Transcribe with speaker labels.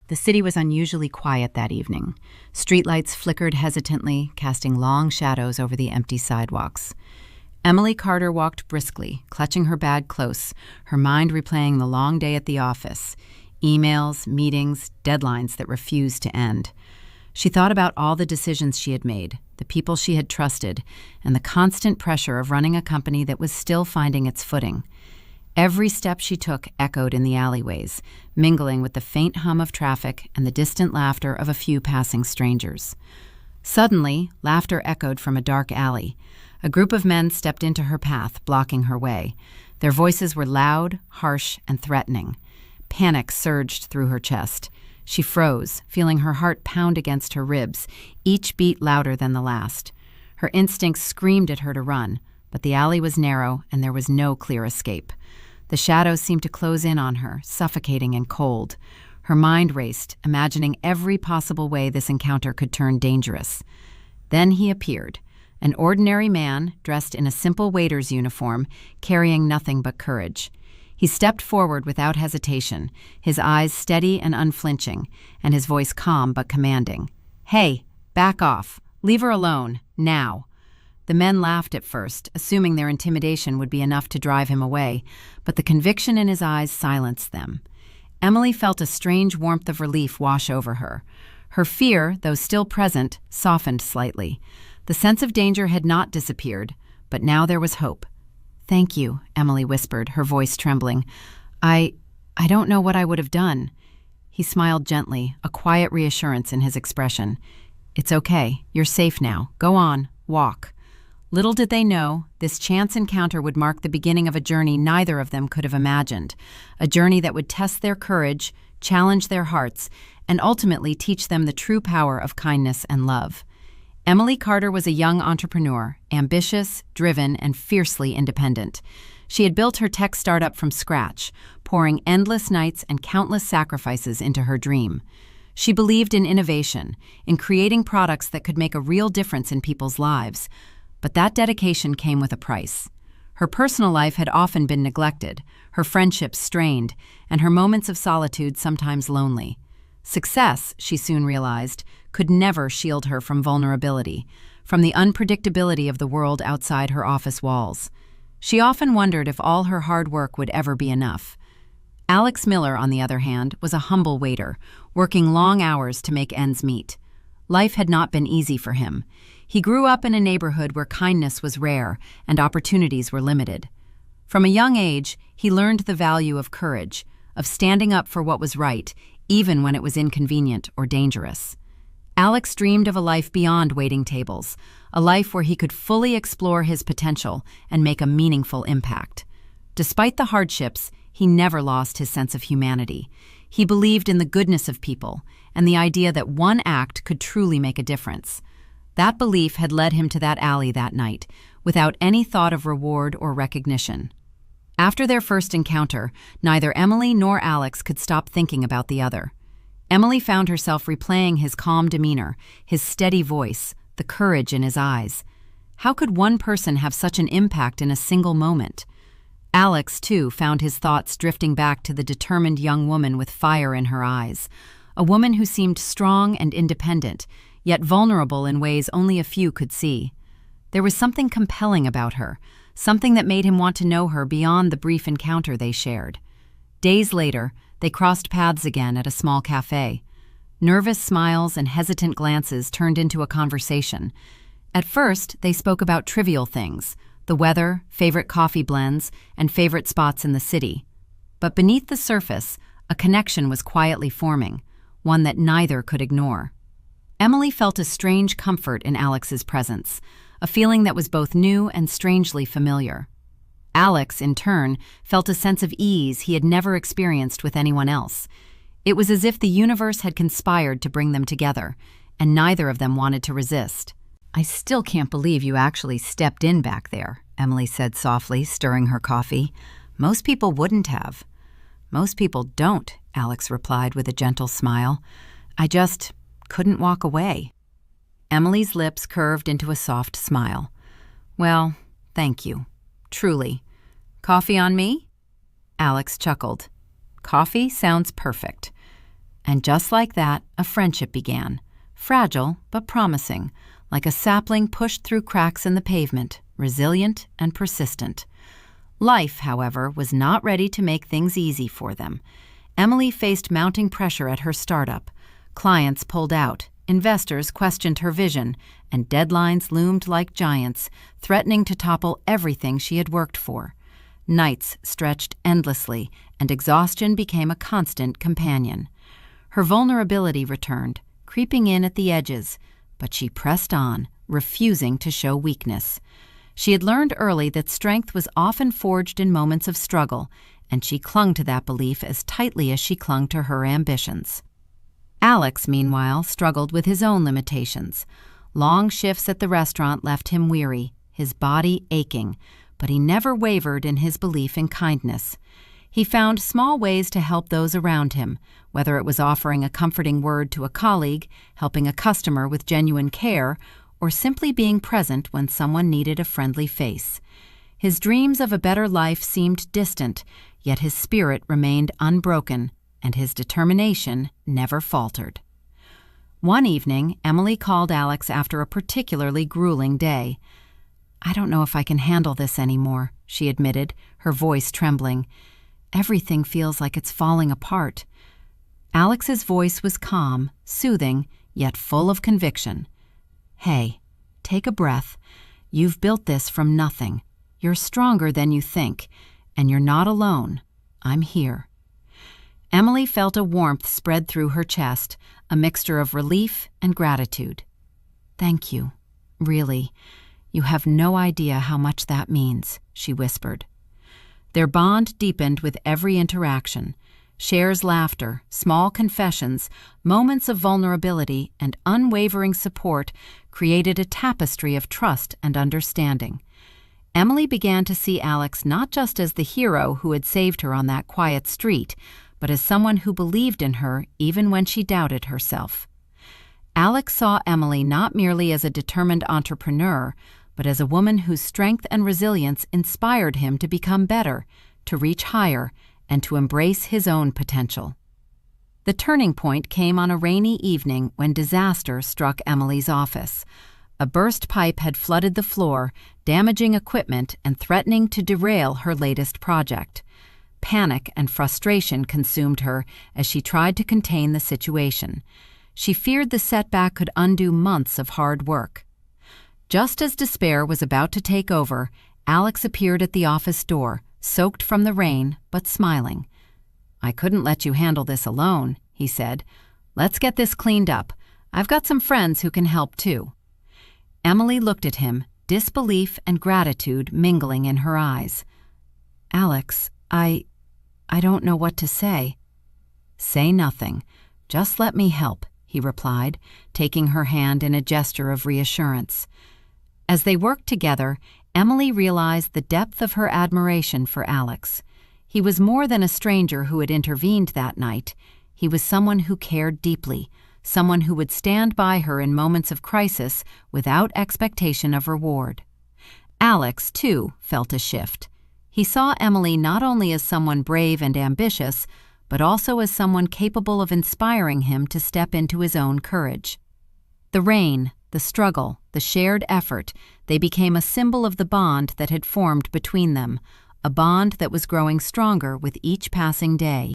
Speaker 1: The city was unusually quiet that evening. Streetlights flickered hesitantly, casting long shadows over the empty sidewalks. Emily Carter walked briskly, clutching her bag close, her mind replaying the long day at the office. Emails, meetings, deadlines that refused to end. She thought about all the decisions she had made, the people she had trusted, and the constant pressure of running a company that was still finding its footing. Every step she took echoed in the alleyways, mingling with the faint hum of traffic and the distant laughter of a few passing strangers. Suddenly, laughter echoed from a dark alley. A group of men stepped into her path, blocking her way. Their voices were loud, harsh, and threatening. Panic surged through her chest. She froze, feeling her heart pound against her ribs, each beat louder than the last. Her instincts screamed at her to run, but the alley was narrow and there was no clear escape. The shadows seemed to close in on her, suffocating and cold. Her mind raced, imagining every possible way this encounter could turn dangerous. Then he appeared, an ordinary man dressed in a simple waiter's uniform, carrying nothing but courage. He stepped forward without hesitation, his eyes steady and unflinching, and his voice calm but commanding. "Hey, back off. Leave her alone, now." The men laughed at first, assuming their intimidation would be enough to drive him away, but the conviction in his eyes silenced them. Emily felt a strange warmth of relief wash over her. Her fear, though still present, softened slightly. The sense of danger had not disappeared, but now there was hope. "Thank you," Emily whispered, her voice trembling. I don't know what I would have done." He smiled gently, a quiet reassurance in his expression. "It's okay. You're safe now. Go on. Walk." Little did they know, this chance encounter would mark the beginning of a journey neither of them could have imagined, a journey that would test their courage, challenge their hearts, and ultimately teach them the true power of kindness and love. Emily Carter was a young entrepreneur, ambitious, driven, and fiercely independent. She had built her tech startup from scratch, pouring endless nights and countless sacrifices into her dream. She believed in innovation, in creating products that could make a real difference in people's lives. But that dedication came with a price. Her personal life had often been neglected, her friendships strained, and her moments of solitude sometimes lonely. Success, she soon realized, could never shield her from vulnerability, from the unpredictability of the world outside her office walls. She often wondered if all her hard work would ever be enough. Alex Miller, on the other hand, was a humble waiter, working long hours to make ends meet. Life had not been easy for him. He grew up in a neighborhood where kindness was rare and opportunities were limited. From a young age, he learned the value of courage, of standing up for what was right, even when it was inconvenient or dangerous. Alex dreamed of a life beyond waiting tables, a life where he could fully explore his potential and make a meaningful impact. Despite the hardships, he never lost his sense of humanity. He believed in the goodness of people and the idea that one act could truly make a difference. That belief had led him to that alley that night, without any thought of reward or recognition. After their first encounter, neither Emily nor Alex could stop thinking about the other. Emily found herself replaying his calm demeanor, his steady voice, the courage in his eyes. How could one person have such an impact in a single moment? Alex, too, found his thoughts drifting back to the determined young woman with fire in her eyes, a woman who seemed strong and independent, yet vulnerable in ways only a few could see. There was something compelling about her, something that made him want to know her beyond the brief encounter they shared. Days later, they crossed paths again at a small cafe. Nervous smiles and hesitant glances turned into a conversation. At first, they spoke about trivial things, the weather, favorite coffee blends, and favorite spots in the city. But beneath the surface, a connection was quietly forming, one that neither could ignore. Emily felt a strange comfort in Alex's presence, a feeling that was both new and strangely familiar. Alex, in turn, felt a sense of ease he had never experienced with anyone else. It was as if the universe had conspired to bring them together, and neither of them wanted to resist. "I still can't believe you actually stepped in back there," Emily said softly, stirring her coffee. "Most people wouldn't have." "Most people don't," Alex replied with a gentle smile. "I just couldn't walk away." Emily's lips curved into a soft smile. "Well, thank you. Truly. Coffee on me?" Alex chuckled. "Coffee sounds perfect." And just like that, a friendship began, fragile but promising, like a sapling pushed through cracks in the pavement, resilient and persistent. Life, however, was not ready to make things easy for them. Emily faced mounting pressure at her startup. Clients pulled out, investors questioned her vision, and deadlines loomed like giants, threatening to topple everything she had worked for. Nights stretched endlessly, and exhaustion became a constant companion. Her vulnerability returned, creeping in at the edges, but she pressed on, refusing to show weakness. She had learned early that strength was often forged in moments of struggle, and she clung to that belief as tightly as she clung to her ambitions. Alex, meanwhile, struggled with his own limitations. Long shifts at the restaurant left him weary, his body aching, but he never wavered in his belief in kindness. He found small ways to help those around him, whether it was offering a comforting word to a colleague, helping a customer with genuine care, or simply being present when someone needed a friendly face. His dreams of a better life seemed distant, yet his spirit remained unbroken, and his determination never faltered. One evening, Emily called Alex after a particularly grueling day. "I don't know if I can handle this anymore," she admitted, her voice trembling. "Everything feels like it's falling apart." Alex's voice was calm, soothing, yet full of conviction. "Hey, take a breath. You've built this from nothing. You're stronger than you think, and you're not alone. I'm here." Emily felt a warmth spread through her chest, a mixture of relief and gratitude. "Thank you. Really. You have no idea how much that means," she whispered. Their bond deepened with every interaction. Cher's laughter, small confessions, moments of vulnerability, and unwavering support created a tapestry of trust and understanding. Emily began to see Alex not just as the hero who had saved her on that quiet street, but as someone who believed in her even when she doubted herself. Alex saw Emily not merely as a determined entrepreneur, but as a woman whose strength and resilience inspired him to become better, to reach higher, and to embrace his own potential. The turning point came on a rainy evening when disaster struck Emily's office. A burst pipe had flooded the floor, damaging equipment and threatening to derail her latest project. Panic and frustration consumed her as she tried to contain the situation. She feared the setback could undo months of hard work. Just as despair was about to take over, Alex appeared at the office door, soaked from the rain, but smiling. "I couldn't let you handle this alone," he said. "Let's get this cleaned up. I've got some friends who can help too." Emily looked at him, disbelief and gratitude mingling in her eyes. "Alex, I don't know what to say." "Say nothing. Just let me help," he replied, taking her hand in a gesture of reassurance. As they worked together, Emily realized the depth of her admiration for Alex. He was more than a stranger who had intervened that night. He was someone who cared deeply, someone who would stand by her in moments of crisis without expectation of reward. Alex, too, felt a shift. He saw Emily not only as someone brave and ambitious, but also as someone capable of inspiring him to step into his own courage. The rain, the struggle, the shared effort, they became a symbol of the bond that had formed between them, a bond that was growing stronger with each passing day.